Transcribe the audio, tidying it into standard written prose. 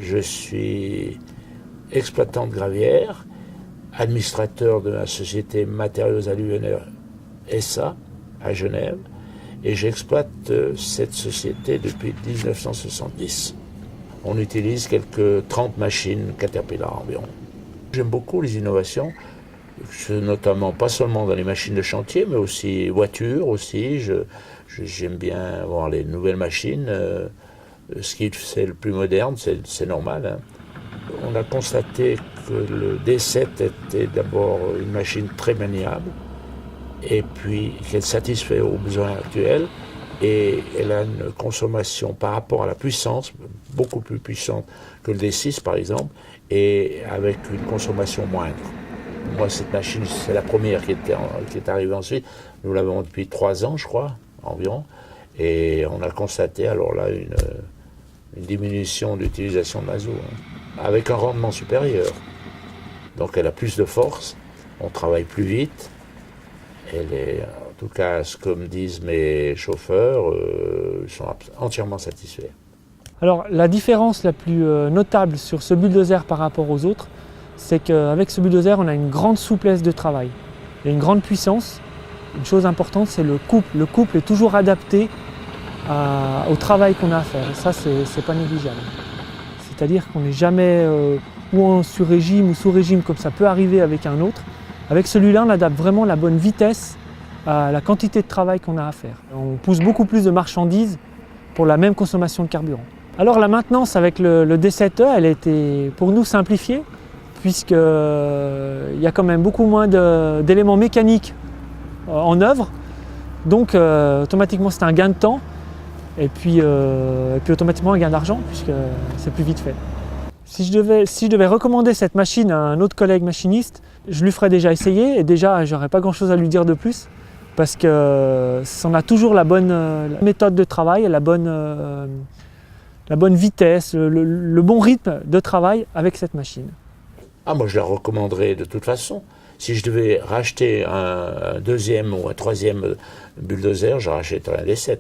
Je suis exploitant de gravière, administrateur de la société Matériaux Alluvionnaires SA à Genève, et j'exploite cette société depuis 1970. On utilise quelques 30 machines Caterpillar environ. J'aime beaucoup les innovations, notamment pas seulement dans les machines de chantier, mais aussi voitures aussi. J'aime bien voir les nouvelles machines. Ce qui est le plus moderne, c'est normal, hein. On a constaté que le D7 était d'abord une machine très maniable, et puis qu'elle satisfait aux besoins actuels, et elle a une consommation par rapport à la puissance, beaucoup plus puissante que le D6 par exemple, et avec une consommation moindre. Moi, cette machine, c'est la première qui est arrivée ensuite. Nous l'avons depuis 3 ans, je crois, environ, et on a constaté alors là une diminution d'utilisation de mazout, hein, avec un rendement supérieur. Donc elle a plus de force, on travaille plus vite, elle est, en tout cas, comme disent mes chauffeurs, ils sont entièrement satisfaits. Alors la différence la plus notable sur ce bulldozer par rapport aux autres, c'est qu'avec ce bulldozer, on a une grande souplesse de travail et une grande puissance. Une chose importante, c'est le couple. Le couple est toujours adapté au travail qu'on a à faire. Et ça, c'est pas négligeable. C'est-à-dire qu'on n'est jamais ou en sur-régime ou sous-régime comme ça peut arriver avec un autre. Avec celui-là, on adapte vraiment la bonne vitesse à la quantité de travail qu'on a à faire. On pousse beaucoup plus de marchandises pour la même consommation de carburant. Alors la maintenance avec le D7E, elle a été pour nous simplifiée, puisqu'il y a quand même beaucoup moins d'éléments mécaniques en œuvre. Donc automatiquement c'est un gain de temps. Et puis automatiquement un gain d'argent puisque c'est plus vite fait. Si je devais recommander cette machine à un autre collègue machiniste, je lui ferais déjà essayer et déjà j'aurais pas grand chose à lui dire de plus parce que on a toujours la bonne méthode de travail, la bonne vitesse, le bon rythme de travail avec cette machine. Ah, moi je la recommanderais de toute façon. Si je devais racheter un deuxième ou un troisième bulldozer, je rachèterais un D7.